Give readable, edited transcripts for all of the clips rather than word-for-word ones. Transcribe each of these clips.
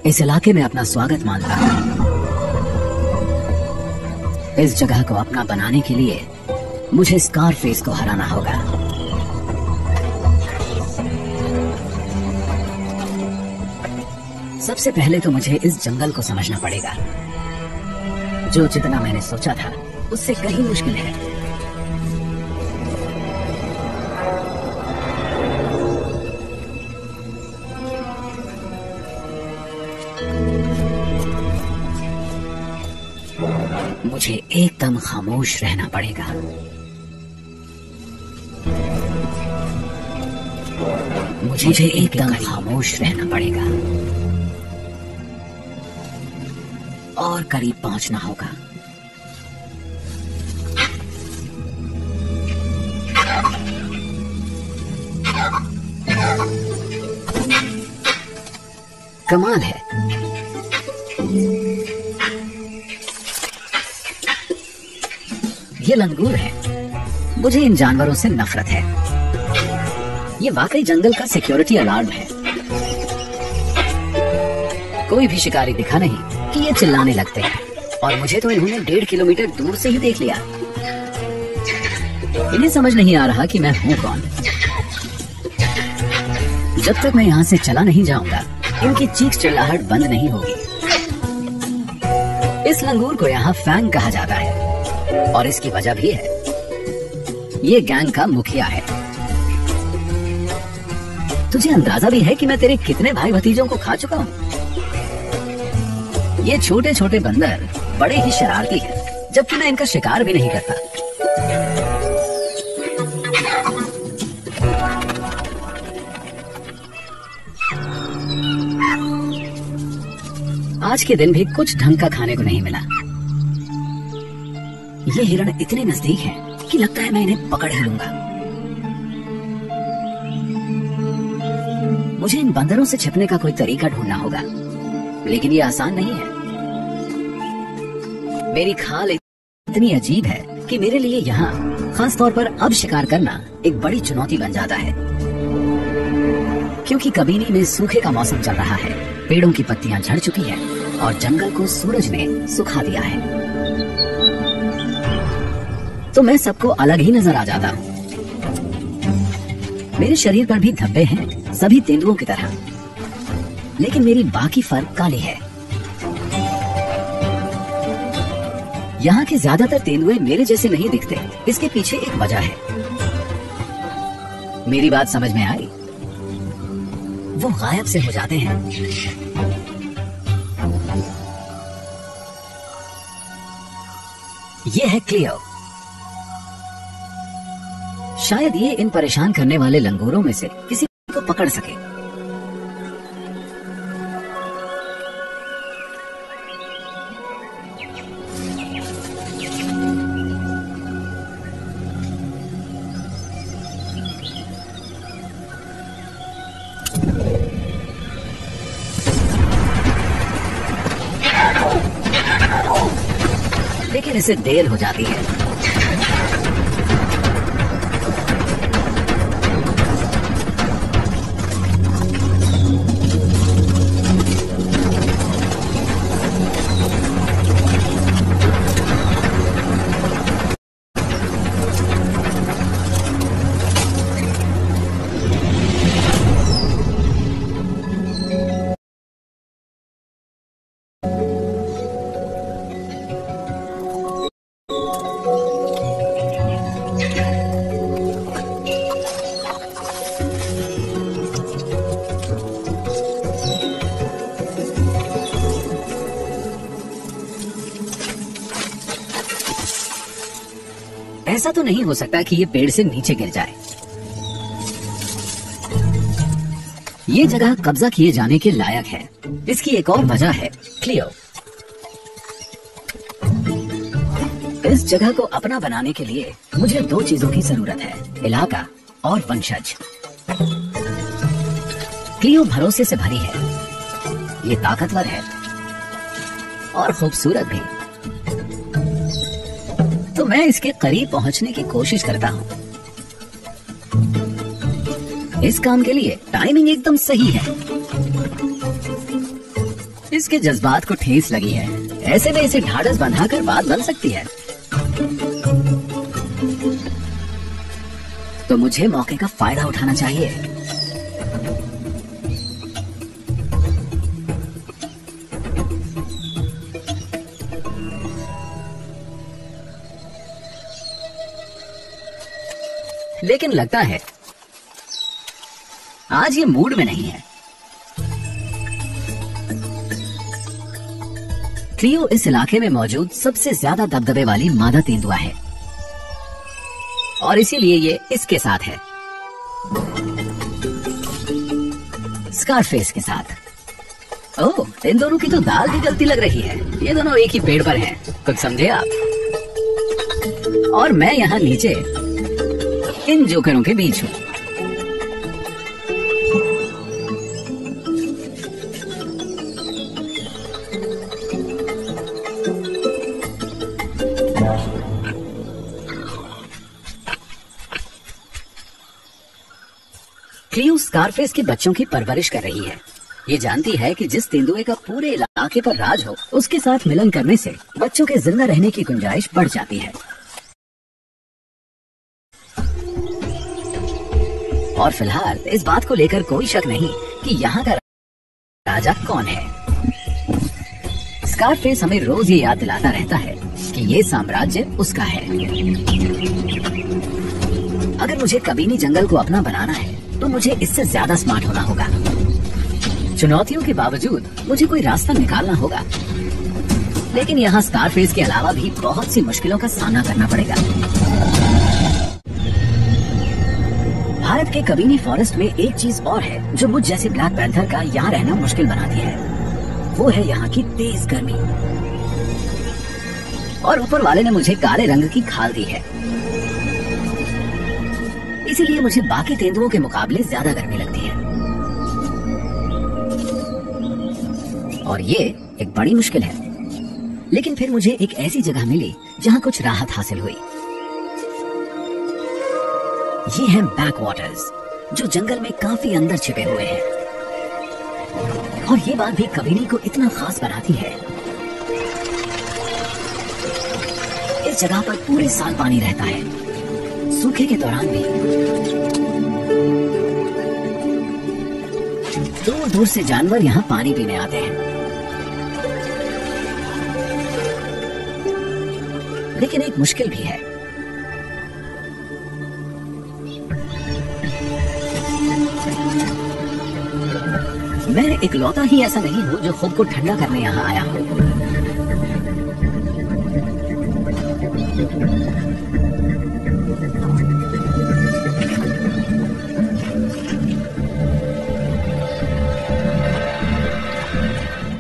इस इलाके में अपना स्वागत मानता हूं। इस जगह को अपना बनाने के लिए मुझे स्कारफेस को हराना होगा। सबसे पहले तो मुझे इस जंगल को समझना पड़ेगा, जो जितना मैंने सोचा था उससे कहीं मुश्किल है। मुझे एकदम खामोश रहना पड़ेगा। मुझे एकदम खामोश रहना पड़ेगा और करीब पहुंचना होगा। कमाल है, ये लंगूर है। मुझे इन जानवरों से नफरत है। ये वाकई जंगल का सिक्योरिटी अलार्म है। कोई भी शिकारी दिखा नहीं कि ये चिल्लाने लगते हैं, और मुझे तो इन्होंने 1.5 किलोमीटर दूर से ही देख लिया। इन्हें समझ नहीं आ रहा कि मैं हूँ कौन। जब तक मैं यहाँ से चला नहीं जाऊंगा, इनकी चीख चिल्लाहट बंद नहीं होगी। इस लंगूर को यहाँ फैंग कहा जाता है, और इसकी वजह भी है। ये गैंग का मुखिया है। तुझे अंदाजा भी है कि मैं तेरे कितने भाई भतीजों को खा चुका हूँ। ये छोटे छोटे बंदर बड़े ही शरारती हैं, जबकि मैं इनका शिकार भी नहीं करता। आज के दिन भी कुछ ढंग का खाने को नहीं मिला। ये हिरण इतने नजदीक हैं कि लगता है मैं इन्हें पकड़ ही लूंगा। मुझे इन बंदरों से छिपने का कोई तरीका ढूंढना होगा, लेकिन ये आसान नहीं है। मेरी खाल इतनी अजीब है कि मेरे लिए यहाँ खास तौर पर अब शिकार करना एक बड़ी चुनौती बन जाता है, क्योंकि कबीनी में सूखे का मौसम चल रहा है। पेड़ों की पत्तियां झड़ चुकी हैं और जंगल को सूरज ने सुखा दिया है। तो मैं सबको अलग ही नजर आ जाता हूँ। मेरे शरीर पर भी धब्बे हैं, सभी तेंदुओं की तरह, लेकिन मेरी बाकी फर काली है। यहाँ के ज्यादातर तेंदुए मेरे जैसे नहीं दिखते। इसके पीछे एक वजह है। मेरी बात समझ में आई? वो गायब से हो जाते हैं। ये है क्लियो। शायद ये इन परेशान करने वाले लंगूरों में से किसी को पकड़ सके। लेकिन इसे देर हो जाती है। ऐसा तो नहीं हो सकता कि ये पेड़ से नीचे गिर जाए। ये जगह कब्जा किए जाने के लायक है। इसकी एक और वजह है क्लियो। इस जगह को अपना बनाने के लिए मुझे 2 चीजों की जरूरत है, इलाका और वंशज। क्लियो भरोसे से भरी है। ये ताकतवर है और खूबसूरत भी। तो मैं इसके करीब पहुंचने की कोशिश करता हूं। इस काम के लिए टाइमिंग एकदम सही है। इसके जज्बात को ठेस लगी है। ऐसे में इसे ढाढ़स बंधाकर बात बन सकती है। तो मुझे मौके का फायदा उठाना चाहिए। लेकिन लगता है आज ये मूड में नहीं है। क्लियो इस इलाके में मौजूद सबसे ज्यादा दबदबे वाली मादा तेंदुआ है और इसीलिए ये इसके साथ है, स्कारफेस के साथ। ओह, इन दोनों की तो दाल भी गलती लग रही है। ये दोनों एक ही पेड़ पर हैं, कुछ समझे आप? और मैं यहाँ नीचे इन जोकरों के बीच हूँ। क्लियो स्कारफेस के बच्चों की परवरिश कर रही है। ये जानती है कि जिस तेंदुए का पूरे इलाके पर राज हो, उसके साथ मिलन करने से बच्चों के जिंदा रहने की गुंजाइश बढ़ जाती है। और फिलहाल इस बात को लेकर कोई शक नहीं कि यहाँ का राजा कौन है। स्कारफेस हमें रोज ये याद दिलाता रहता है कि ये साम्राज्य उसका है। अगर मुझे कबीनी जंगल को अपना बनाना है तो मुझे इससे ज्यादा स्मार्ट होना होगा। चुनौतियों के बावजूद मुझे कोई रास्ता निकालना होगा। लेकिन यहाँ स्कारफेस के अलावा भी बहुत सी मुश्किलों का सामना करना पड़ेगा। भारत के कबीनी फॉरेस्ट में एक चीज और है जो मुझ जैसे ब्लैक पैंथर का यहाँ रहना मुश्किल बनाती है। वो है यहाँ की तेज गर्मी। और ऊपर वाले ने मुझे काले रंग की खाल दी है, इसीलिए मुझे बाकी तेंदुओं के मुकाबले ज्यादा गर्मी लगती है। और ये एक बड़ी मुश्किल है। लेकिन फिर मुझे एक ऐसी जगह मिली जहाँ कुछ राहत हासिल हुई। ये हैं बैक वाटर्स, जो जंगल में काफी अंदर छिपे हुए हैं। और ये बात भी कबीनी को इतना खास बनाती है। इस जगह पर पूरे साल पानी रहता है, सूखे के दौरान भी। दूर दूर से जानवर यहाँ पानी पीने आते हैं। लेकिन एक मुश्किल भी है। मैं इकलौता ही ऐसा नहीं हूँ जो खुद को ठंडा करने यहाँ आया हूँ।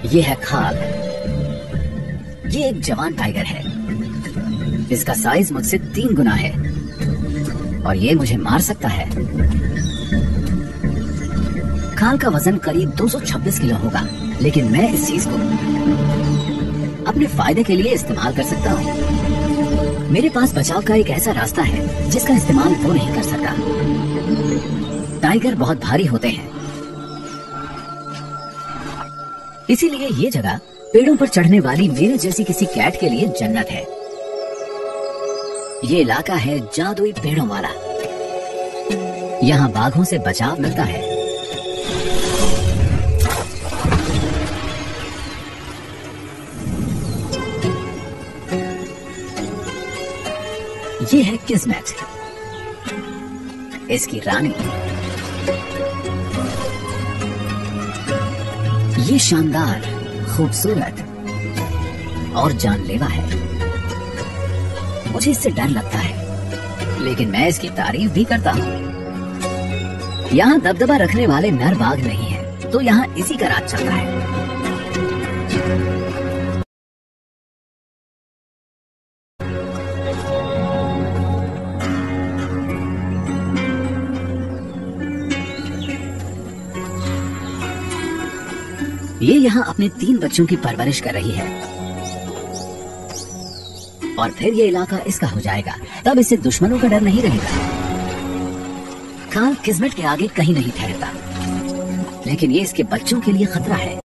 ये है खाल। ये एक जवान टाइगर है। इसका साइज मुझसे 3 गुना है और ये मुझे मार सकता है। खाल का वजन करीब 226 किलो होगा, लेकिन मैं इस चीज को अपने फायदे के लिए इस्तेमाल कर सकता हूँ। मेरे पास बचाव का एक ऐसा रास्ता है जिसका इस्तेमाल वो नहीं कर सकता। टाइगर बहुत भारी होते हैं, इसीलिए ये जगह पेड़ों पर चढ़ने वाली मेरे जैसी किसी कैट के लिए जन्नत है। ये इलाका है जादुई पेड़ों वाला। यहाँ बाघों से बचाव मिलता है। ये है किस्मत, इसकी रानी। ये शानदार, खूबसूरत और जानलेवा है। मुझे इससे डर लगता है, लेकिन मैं इसकी तारीफ भी करता हूँ। यहाँ दबदबा रखने वाले नर बाघ नहीं है, तो यहाँ इसी का राज चलता है। ये यहाँ अपने 3 बच्चों की परवरिश कर रही है और फिर ये इलाका इसका हो जाएगा। तब इसे दुश्मनों का डर नहीं रहेगा। खाल किस्मत के आगे कहीं नहीं ठहरता, लेकिन ये इसके बच्चों के लिए खतरा है।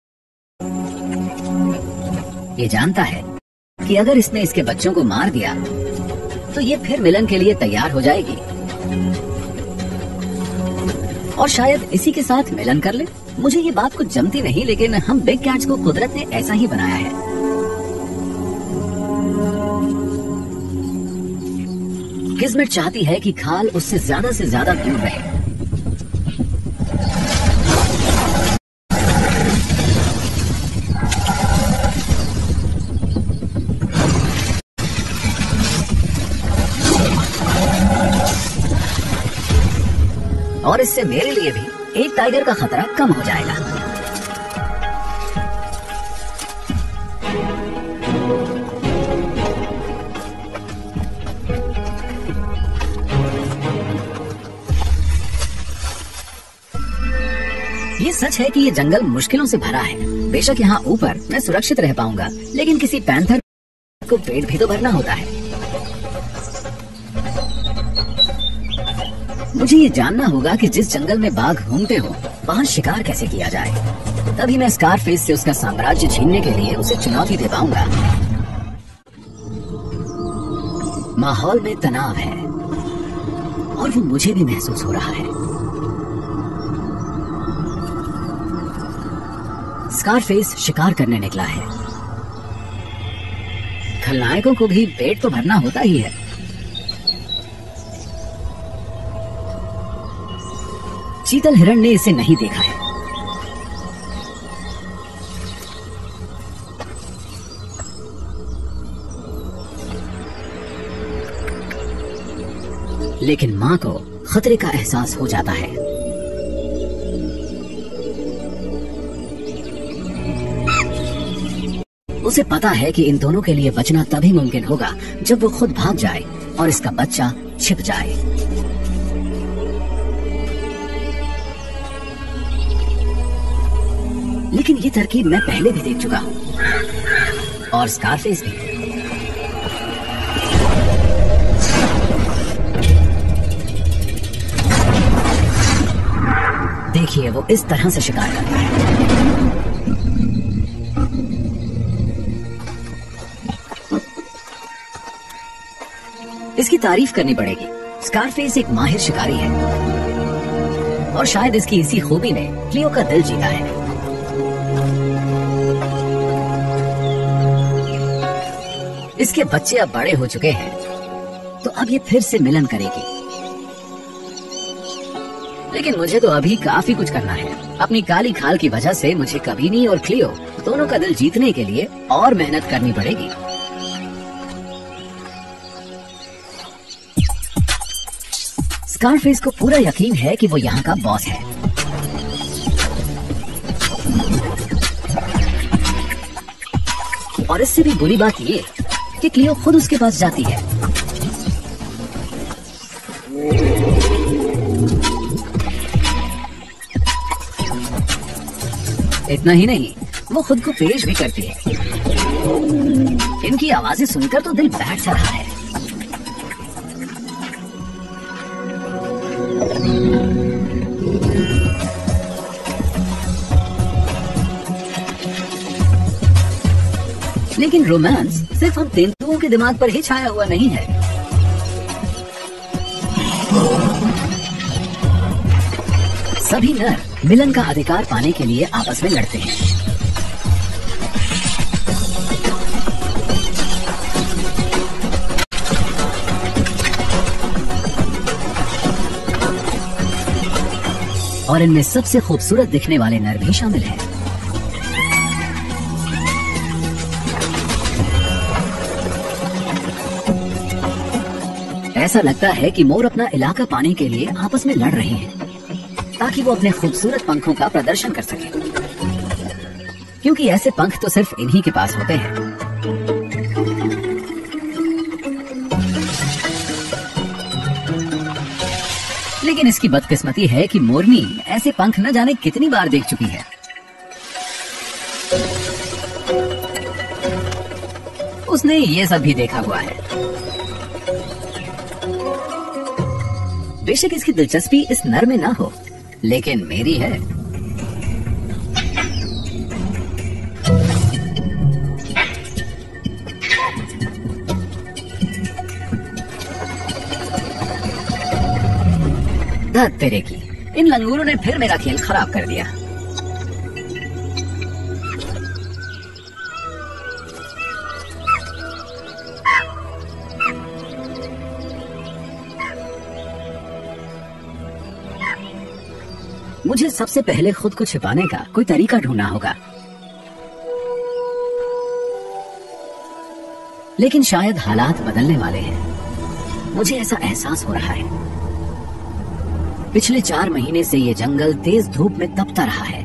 ये जानता है कि अगर इसने इसके बच्चों को मार दिया तो ये फिर मिलन के लिए तैयार हो जाएगी और शायद इसी के साथ मिलन कर ले। मुझे ये बात कुछ जमती नहीं, लेकिन हम बिग कैट्स को कुदरत ने ऐसा ही बनाया है। किस्मत चाहती है कि खाल उससे ज्यादा से ज्यादा दूर रहे। और इससे मेरे लिए भी एक टाइगर का खतरा कम हो जाएगा। ये सच है कि ये जंगल मुश्किलों से भरा है। बेशक यहाँ ऊपर मैं सुरक्षित रह पाऊंगा, लेकिन किसी पैंथर को पेट भी तो भरना होता है। मुझे ये जानना होगा कि जिस जंगल में बाघ घूमते हो वहाँ शिकार कैसे किया जाए। तभी मैं स्कारफेस से उसका साम्राज्य छीनने के लिए उसे चुनौती दे पाऊंगा। माहौल में तनाव है और वो मुझे भी महसूस हो रहा है। स्कारफेस शिकार करने निकला है। खलनायकों को भी पेट तो भरना होता ही है। चीतल हिरण ने इसे नहीं देखा है। लेकिन मां को खतरे का एहसास हो जाता है। उसे पता है कि इन दोनों के लिए बचना तभी मुमकिन होगा जब वो खुद भाग जाए और इसका बच्चा छिप जाए। लेकिन ये तरकीब मैं पहले भी देख चुका हूं और स्कारफेस भी। देखिए वो इस तरह से शिकार करता है। इसकी तारीफ करनी पड़ेगी। स्कारफेस एक माहिर शिकारी है और शायद इसकी इसी खूबी ने क्लियो का दिल जीता है। इसके बच्चे अब बड़े हो चुके हैं तो अब ये फिर से मिलन करेगी। लेकिन मुझे तो अभी काफी कुछ करना है। अपनी काली खाल की वजह से मुझे कबीनी और क्लियो दोनों का दिल जीतने के लिए और मेहनत करनी पड़ेगी। स्कारफेस को पूरा यकीन है कि वो यहाँ का बॉस है। और इससे भी बुरी बात ये कि क्लियो खुद उसके पास जाती है। इतना ही नहीं, वो खुद को पेश भी करती है। इनकी आवाजें सुनकर तो दिल बैठ सा रहा है। लेकिन रोमांस सिर्फ हम तेंदुओं के दिमाग पर ही छाया हुआ नहीं है। सभी नर मिलन का अधिकार पाने के लिए आपस में लड़ते हैं। और इनमें सबसे खूबसूरत दिखने वाले नर भी शामिल हैं। ऐसा लगता है कि मोर अपना इलाका पाने के लिए आपस में लड़ रहे हैं ताकि वो अपने खूबसूरत पंखों का प्रदर्शन कर सके, क्योंकि ऐसे पंख तो सिर्फ इन्हीं के पास होते हैं। लेकिन इसकी बदकिस्मती है कि मोरनी ऐसे पंख न जाने कितनी बार देख चुकी है। उसने ये सब भी देखा हुआ है। बेशक इसकी दिलचस्पी इस नर में ना हो, लेकिन मेरी है। धत तेरे की, इन लंगूरों ने फिर मेरा खेल खराब कर दिया। मुझे सबसे पहले खुद को छिपाने का कोई तरीका ढूंढना होगा, लेकिन शायद हालात बदलने वाले हैं। मुझे ऐसा एहसास हो रहा है। पिछले 4 महीने से ये जंगल तेज धूप में तपता रहा है।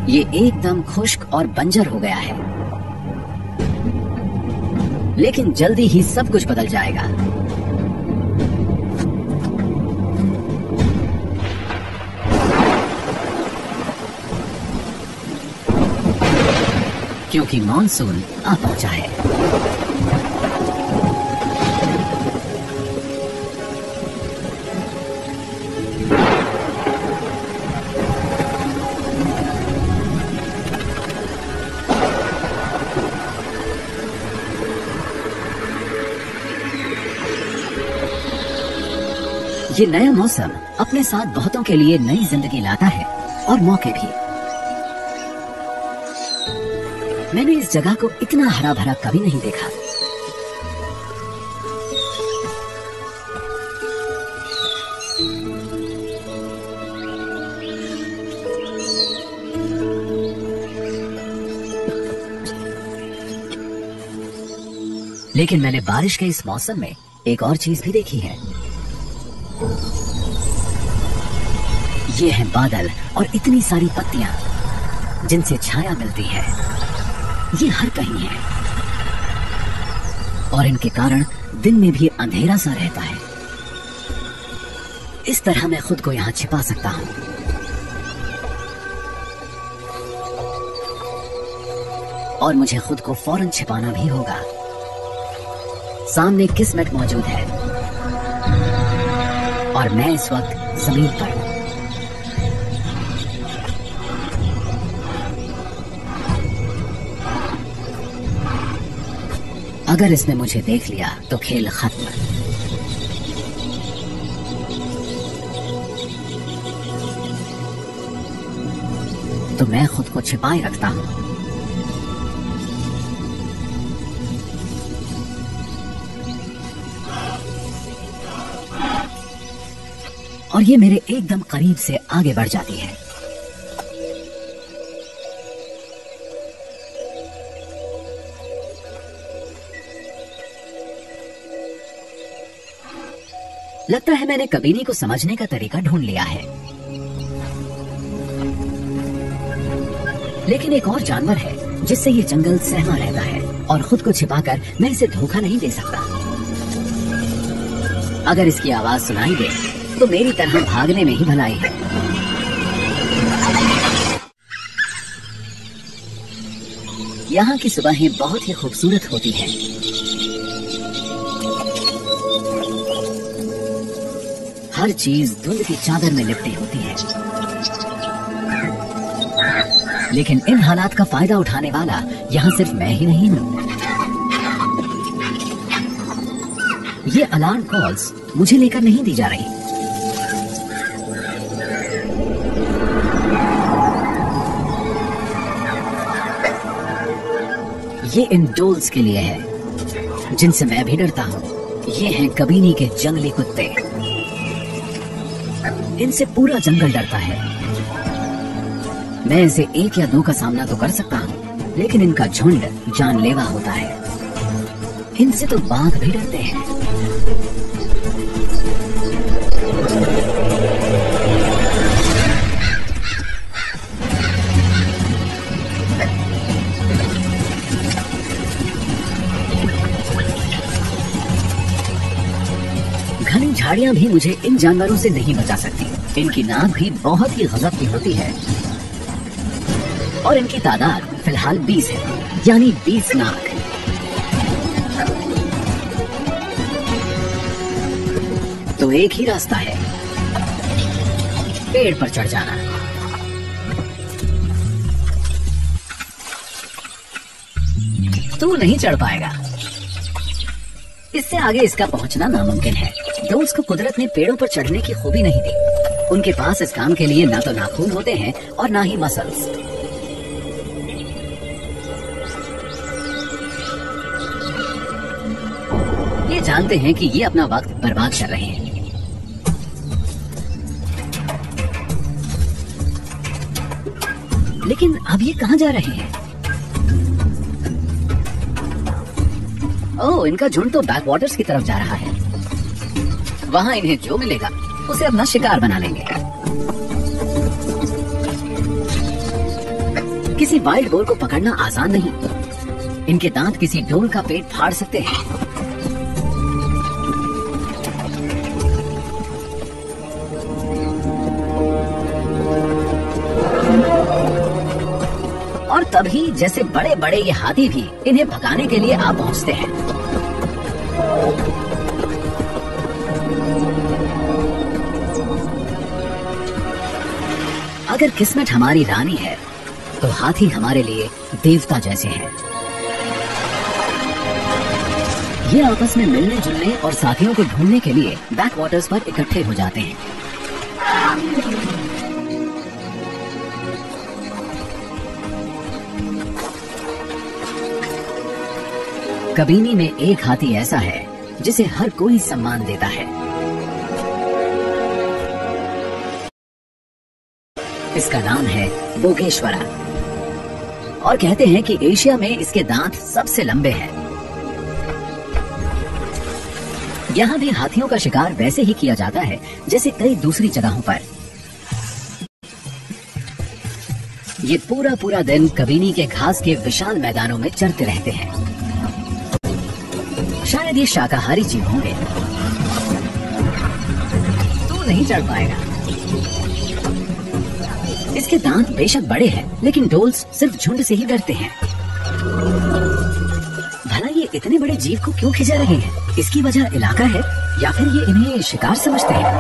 ये एकदम खुश्क और बंजर हो गया है, लेकिन जल्दी ही सब कुछ बदल जाएगा। क्योंकि मॉनसून आ पहुंचा है। ये नया मौसम अपने साथ बहुतों के लिए नई जिंदगी लाता है और मौके भी। मैंने इस जगह को इतना हरा भरा कभी नहीं देखा। लेकिन मैंने बारिश के इस मौसम में एक और चीज भी देखी है। ये हैं बादल और इतनी सारी पत्तियां जिनसे छाया मिलती है। ये हर कहीं है और इनके कारण दिन में भी अंधेरा सा रहता है। इस तरह मैं खुद को यहां छिपा सकता हूं। और मुझे खुद को फौरन छिपाना भी होगा। सामने किस्मत मौजूद है और मैं इस वक्त जमीन पर हूं। अगर इसने मुझे देख लिया तो खेल खत्म। तो मैं खुद को छिपाए रखता हूं। और ये मेरे एकदम करीब से आगे बढ़ जाती है। लगता है मैंने कबीनी को समझने का तरीका ढूंढ लिया है। लेकिन एक और जानवर है जिससे ये जंगल सहमा रहता है और खुद को छिपाकर मैं इसे धोखा नहीं दे सकता। अगर इसकी आवाज सुनाई दे तो मेरी तरह भागने में ही भलाई है। यहाँ की सुबहें बहुत ही खूबसूरत होती हैं। हर चीज धुंध की चादर में लिपटी होती है। लेकिन इन हालात का फायदा उठाने वाला यहाँ सिर्फ मैं ही नहीं हूँ। ये अलार्म कॉल्स मुझे लेकर नहीं दी जा रही। ये इन डोल्स के लिए है जिनसे मैं भी डरता हूँ। ये हैं कबीनी के जंगली कुत्ते। इनसे पूरा जंगल डरता है। मैं इसे 1 या 2 का सामना तो कर सकता हूँ, लेकिन इनका झुंड जानलेवा होता है। इनसे तो बाघ भी डरते हैं। घनी झाड़ियां भी मुझे इन जानवरों से नहीं बचा सकती। इनकी नाक भी बहुत ही गजब की होती है और इनकी तादाद फिलहाल 20 है, यानी 20 नाक। तो एक ही रास्ता है, पेड़ पर चढ़ जाना। तू नहीं चढ़ पाएगा। इससे आगे इसका पहुंचना नामुमकिन है। डोल्स को कुदरत ने पेड़ों पर चढ़ने की खूबी नहीं दी। उनके पास इस काम के लिए ना तो नाखून होते हैं और ना ही मसल्स। ये जानते हैं कि ये अपना वक्त बर्बाद कर रहे हैं। लेकिन अब ये कहाँ जा रहे हैं? ओह, इनका झुंड तो बैकवाटर्स की तरफ जा रहा है। वहाँ इन्हें जो मिलेगा उसे अपना शिकार बना लेंगे। किसी वाइल्ड बोर को पकड़ना आसान नहीं। इनके दांत किसी ढोल का पेट फाड़ सकते हैं। और तभी जैसे बड़े बड़े ये हाथी भी इन्हें भगाने के लिए आ पहुंचते हैं। अगर किस्मत हमारी रानी है तो हाथी हमारे लिए देवता जैसे हैं। ये आपस में मिलने जुलने और साथियों को ढूंढने के लिए बैकवाटर्स पर इकट्ठे हो जाते हैं। कबीनी में एक हाथी ऐसा है जिसे हर कोई सम्मान देता है। इसका नाम है बोगेश्वरा और कहते हैं कि एशिया में इसके दांत सबसे लंबे हैं। यहाँ भी हाथियों का शिकार वैसे ही किया जाता है जैसे कई दूसरी जगहों पर। ये पूरा पूरा दिन कबीनी के घास के विशाल मैदानों में चरते रहते हैं। शायद ये शाकाहारी जीव होंगे। तू नहीं चढ़ पाएगा। इसके दांत बेशक बड़े हैं, लेकिन डोल्स सिर्फ झुंड से ही डरते हैं। भला ये इतने बड़े जीव को क्यों खिंचा रहे हैं? इसकी वजह इलाका है या फिर ये इन्हें शिकार समझते हैं?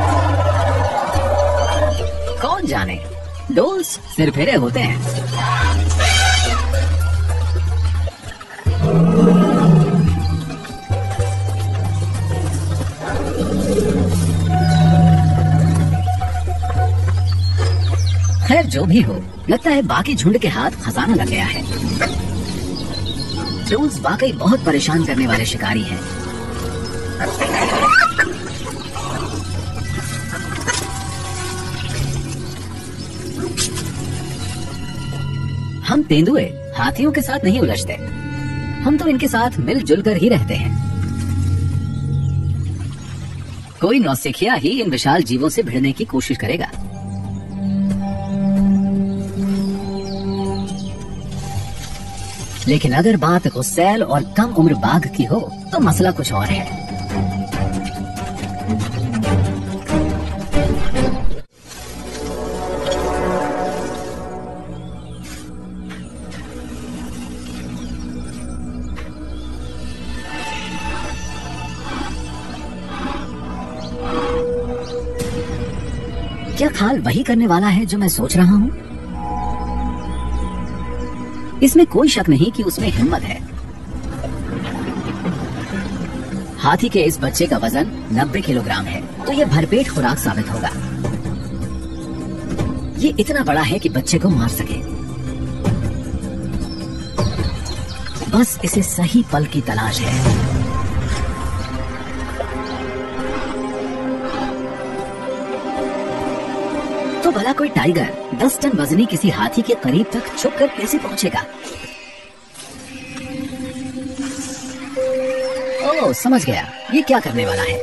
कौन जाने। डोल्स सिरफिरे होते हैं। खैर जो भी हो, लगता है बाकी झुंड के हाथ खजाना लग गया है। डोल्स वाकई बहुत परेशान करने वाले शिकारी हैं। हम तेंदुए हाथियों के साथ नहीं उलझते। हम तो इनके साथ मिलजुल कर ही रहते हैं। कोई नौसिखिया ही इन विशाल जीवों से भिड़ने की कोशिश करेगा। लेकिन अगर बात गुस्सैल और कम उम्र बाघ की हो तो मसला कुछ और है। क्या खाल वही करने वाला है जो मैं सोच रहा हूँ? इसमें कोई शक नहीं कि उसमें हिम्मत है। हाथी के इस बच्चे का वजन 90 किलोग्राम है, तो यह भरपेट खुराक साबित होगा। ये इतना बड़ा है कि बच्चे को मार सके। बस इसे सही पल की तलाश है। तो भला कोई टाइगर 10 टन वजनी किसी हाथी के करीब तक छुपकर कैसे पहुंचेगा? ओह, समझ गया ये क्या करने वाला है।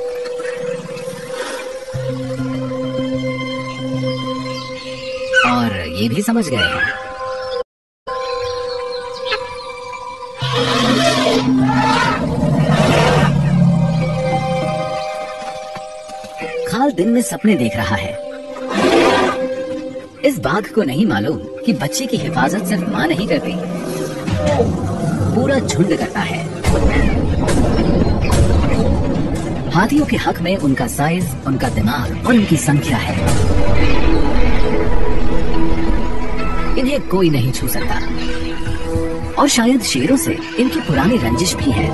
और ये भी समझ गए हैं। खाल दिन में सपने देख रहा है। इस बाघ को नहीं मालूम कि बच्चे की हिफाजत सिर्फ माँ नहीं करती, पूरा झुंड करता है। हाथियों के हक में उनका साइज, उनका दिमाग और उनकी संख्या है। इन्हें कोई नहीं छू सकता। और शायद शेरों से इनकी पुरानी रंजिश भी है।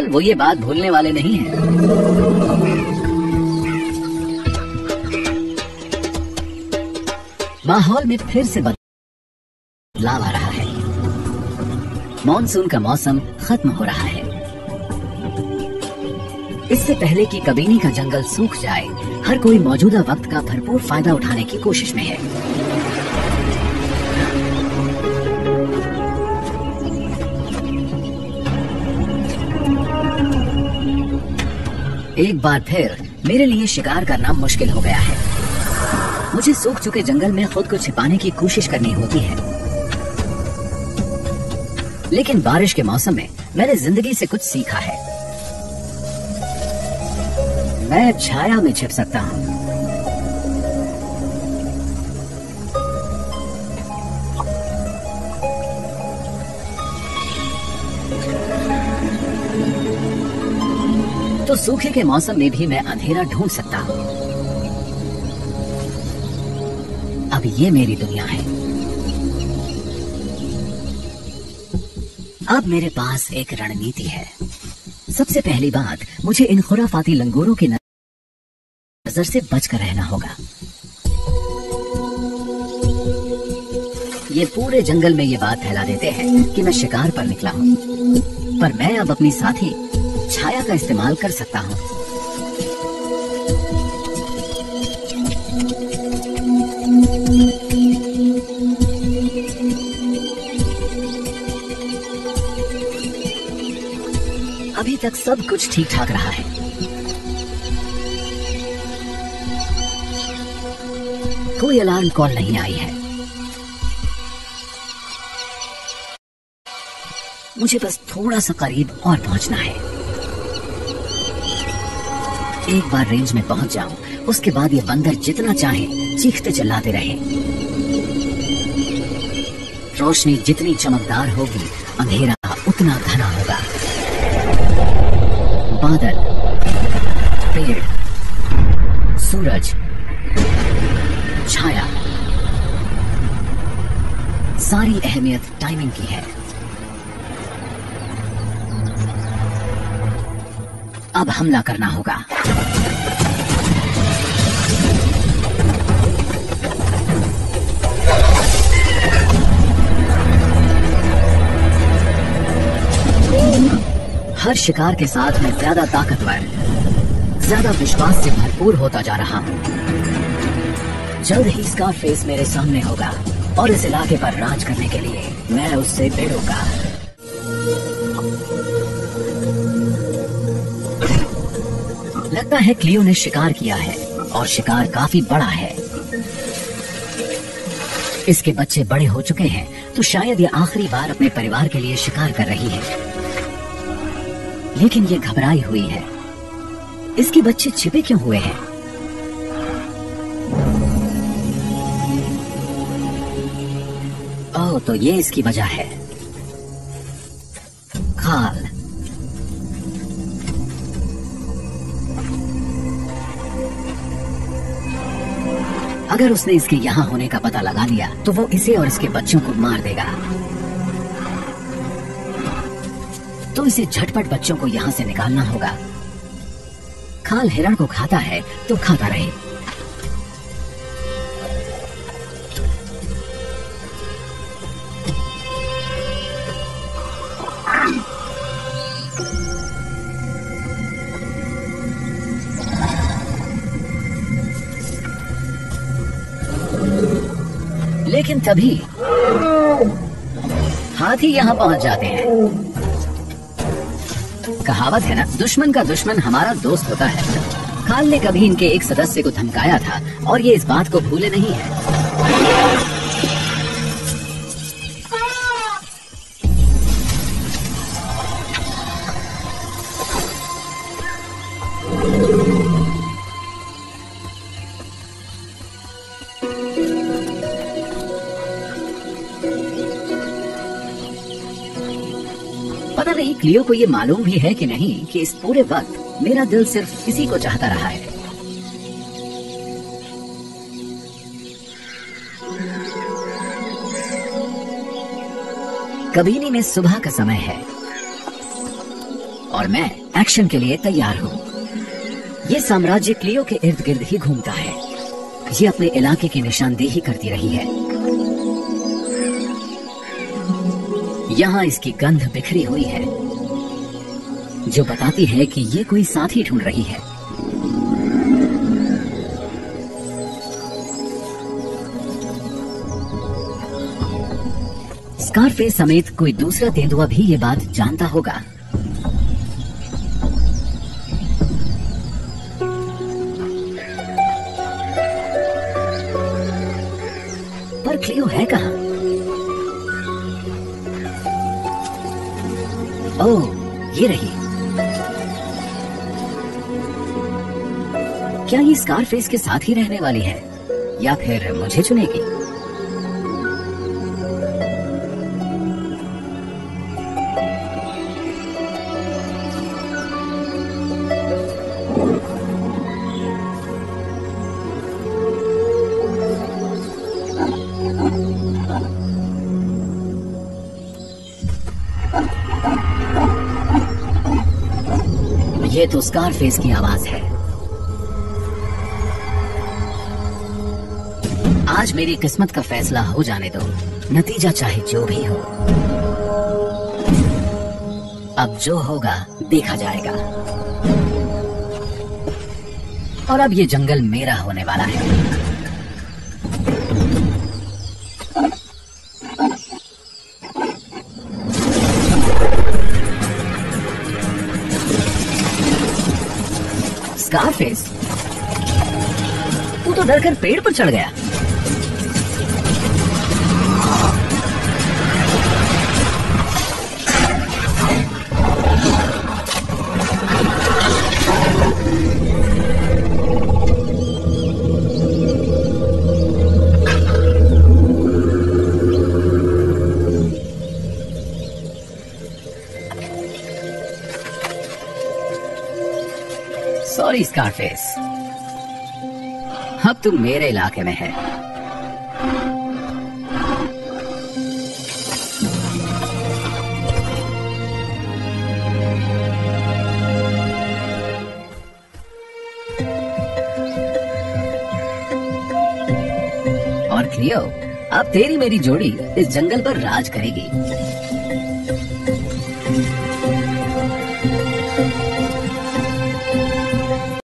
दरअसल वो ये बात भूलने वाले नहीं हैं। माहौल में फिर से बदलाव आ रहा है। मॉनसून का मौसम खत्म हो रहा है। इससे पहले कि कबीनी का जंगल सूख जाए, हर कोई मौजूदा वक्त का भरपूर फायदा उठाने की कोशिश में है। एक बार फिर मेरे लिए शिकार करना मुश्किल हो गया है। मुझे सूख चुके जंगल में खुद को छिपाने की कोशिश करनी होती है। लेकिन बारिश के मौसम में मैंने जिंदगी से कुछ सीखा है। मैं छाया में छिप सकता हूं। तो सूखे के मौसम में भी मैं अंधेरा ढूंढ सकता हूं। अब ये मेरी दुनिया है। अब मेरे पास एक रणनीति है। सबसे पहली बात, मुझे इन खुराफाती लंगूरों की नजर से बचकर रहना होगा। ये पूरे जंगल में ये बात फैला देते हैं कि मैं शिकार पर निकला हूं, पर मैं अब अपनी साथी छाया का इस्तेमाल कर सकता हूं। अभी तक सब कुछ ठीक ठाक रहा है। कोई अलार्म कॉल नहीं आई है। मुझे बस थोड़ा सा करीब और पहुंचना है। एक बार रेंज में पहुंच जाऊं, उसके बाद ये बंदर जितना चाहे चीखते चिल्लाते रहे। रोशनी जितनी चमकदार होगी, अंधेरा उतना घना होगा। बादल, पेड़, सूरज, छाया, सारी अहमियत टाइमिंग की है। अब हमला करना होगा। हर शिकार के साथ मैं ज्यादा ताकतवर, ज्यादा विश्वास से भरपूर होता जा रहा हूं। जल्द ही स्कारफेस मेरे सामने होगा और इस इलाके पर राज करने के लिए मैं उससे भिड़ूंगा। लगता है क्लियो ने शिकार किया है और शिकार काफी बड़ा है। इसके बच्चे बड़े हो चुके हैं, तो शायद ये आखिरी बार अपने परिवार के लिए शिकार कर रही है। लेकिन ये घबराई हुई है। इसके बच्चे छिपे क्यों हुए हैं? ओह, तो ये इसकी वजह है। खाल। अगर उसने इसके यहाँ होने का पता लगा लिया, तो वो इसे और इसके बच्चों को मार देगा। तो इसे झटपट बच्चों को यहाँ से निकालना होगा। खाल हिरण को खाता है तो खाता रहे। लेकिन तभी हाथी यहाँ पहुंच जाते हैं। कहावत है ना, दुश्मन का दुश्मन हमारा दोस्त होता है। खाल ने कभी इनके एक सदस्य को धमकाया था और ये इस बात को भूले नहीं है। पता नहीं क्लियो को ये मालूम भी है कि नहीं कि इस पूरे वक्त मेरा दिल सिर्फ इसी को चाहता रहा है। कबीनी में सुबह का समय है और मैं एक्शन के लिए तैयार हूँ। ये साम्राज्य क्लियो के इर्द गिर्द ही घूमता है। ये अपने इलाके की निशानदेही करती रही है। यहाँ इसकी गंध बिखरी हुई है, जो बताती है कि ये कोई साथी ढूंढ रही है। स्कारफेस समेत कोई दूसरा तेंदुआ भी ये बात जानता होगा। पर क्लियो है कहाँ? ओह, ये रही। क्या ये स्कारफेस के साथ ही रहने वाली है या फिर मुझे चुनेगी? ये तो स्कारफेस की आवाज है। आज मेरी किस्मत का फैसला हो जाने दो, नतीजा चाहे जो भी हो। अब जो होगा देखा जाएगा। और अब ये जंगल मेरा होने वाला है। स्कारफेस, तू तो डरकर पेड़ पर चढ़ गया। सॉरी स्कारफेस, अब तुम मेरे इलाके में है। और क्लियो, अब तेरी मेरी जोड़ी इस जंगल पर राज करेगी।